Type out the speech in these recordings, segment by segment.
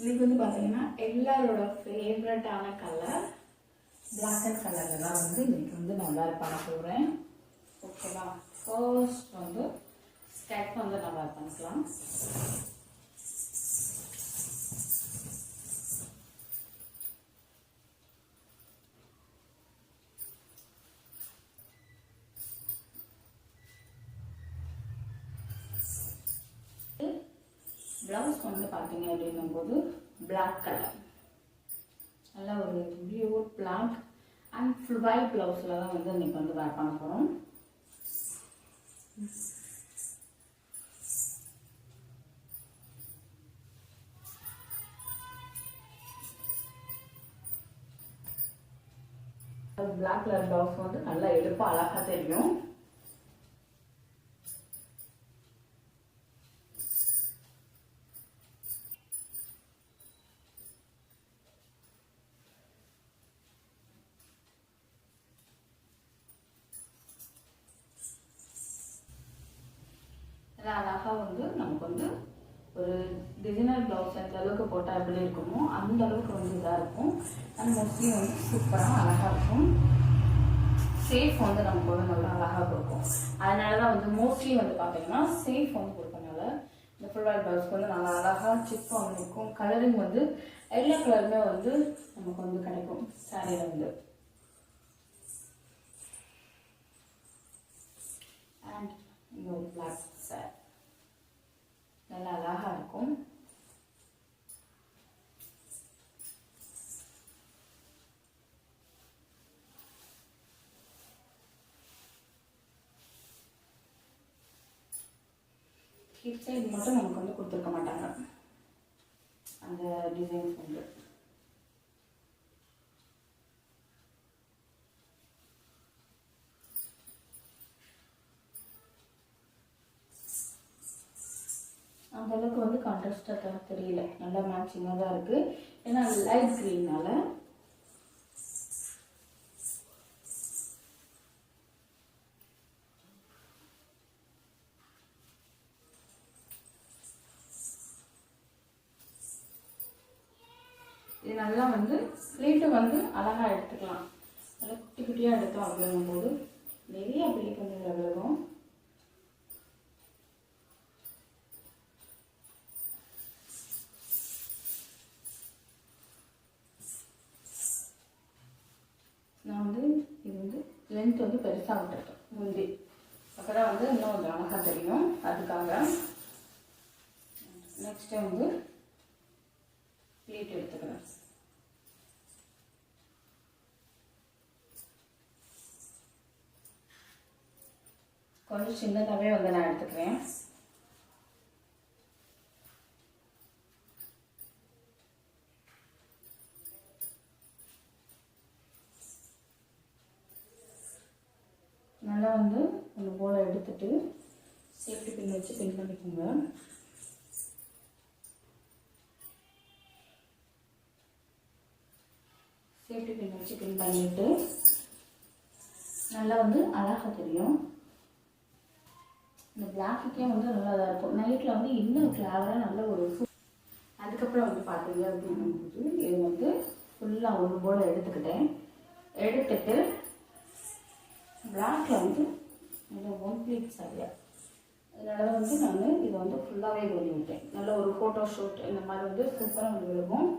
இதுக்கு வந்து பார்த்தீங்கன்னா எல்லாரோட ஃபேவரட்டான கலர் பிளாக் அண்ட் கலரில் தான் வந்து இன்னைக்கு வந்து நான் வேர் பண்ண போகிறேன். ஓகேவா? ஃபர்ஸ்ட் வந்து ஸ்கெட்ச் வந்து நான் வேர் பண்ணிக்கலாம். ப்ளவுஸ் வந்து பார்த்தீங்க அப்படின்னும் போது பிளாக் கலர், நல்லா ஒரு pure black and full white ப்ளவுஸில் தான் வந்து இன்னைக்கு வந்து வேர் பண்ண போகிறோம். பிளாக் கலர் ப்ளவுஸ் வந்து நல்லா எடுப்பா அழகாக தெரியும். அழகாக வந்து நமக்கு வந்து ஒரு டிசைனர் ப்ளவுஸ் எந்த அளவுக்கு போட்டால் எப்படி இருக்குமோ அந்த அளவுக்கு வந்து இதாக இருக்கும். அண்ட் மோஸ்ட்லி வந்து சூப்பராக அழகாக இருக்கும். சேஃப் வந்து நமக்கு வந்து நல்லா அழகாக கொடுக்கும். அதனால தான் வந்து மோஸ்ட்லி வந்து பார்த்தீங்கன்னா சேஃப் வந்து கொடுக்கறனால இந்த ஃபுல் ஒயிட் ப்ளவுஸ்க்கு வந்து நல்லா அழகாக சிப்பாக வந்து இருக்கும். கலரிங் வந்து எல்லா கலருமே வந்து நமக்கு வந்து கிடைக்கும் சாரியில் வந்து. அண்ட் இங்கே ஒரு பிளாக் சாரி நல்லா அழகா இருக்கும். ஹிப் சைடு மட்டும் நமக்கு வந்து கொடுத்துருக்க மாட்டாங்க அந்த டிசைன்ஸ் வந்து. அந்த அளவுக்கு வந்து கான்ட்ராஸ்டாக தெரியல, நல்லா மேட்சிங்காக தான் இருக்கு. ஏன்னா லைட் கிரீன்னால இது நல்லா வந்து பிளேட்டை வந்து அழகா எடுத்துக்கலாம். நல்லா குட்டி குட்டியாக எடுத்தோம் அப்படிங்கும் போது நிறைய பிளேட் வந்து விழுகும். நான் வந்து இது வந்து லென்த் வந்து பெருசாக விட்டுருக்கேன் முந்தி, அப்போதான் வந்து இன்னும் கொஞ்சம் அழகாக தெரியும். அதுக்காக நெக்ஸ்ட்டு வந்து ப்ளீட் எடுத்துக்கிறேன். கொஞ்சம் சின்னதாகவே வந்து நான் எடுத்துக்கிறேன். நல்லா வந்து அந்த போல எடுத்துட்டு சேஃப்டி பின் வச்சு பின் பண்ணிக்கோங்க. சேஃப்டி பின் வச்சு பின் பண்ணிட்டு நல்லா வந்து அழகாக தெரியும். இந்த பிளாக்குக்கே வந்து நல்லா தான் இருக்கும். நைட்டில் வந்து இன்னும் கிளாராக நல்ல ஒரு அதுக்கப்புறம் வந்து பார்த்தீங்க அப்படிங்கும்போது இது வந்து ஃபுல்லாக ஒரு போல் எடுத்துட்டு பிளாக்ல வந்து நல்ல ஒன் ப்ளீட் சரியா, அதனால வந்து நான் இதை வந்து ஃபுல்லாகவே பண்ணி விட்டேன். நல்ல ஒரு ஃபோட்டோ ஷூட் இந்த மாதிரி வந்து சூப்பராக வந்து விழுகும்.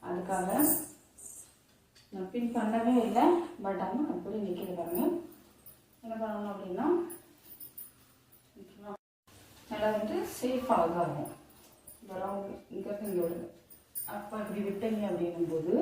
அதுக்காக நான் பின் பண்ணவே இல்லை. பட் ஆனால் அப்படி நிற்கிது பாருங்க. என்ன பண்ணணும் அப்படின்னா நல்லா வந்து சேஃபாக தான் இருக்கும். இந்த ரவுண்ட் இங்கே விடுங்க. அப்போ இப்படி விட்டீங்க அப்படின்னும் போது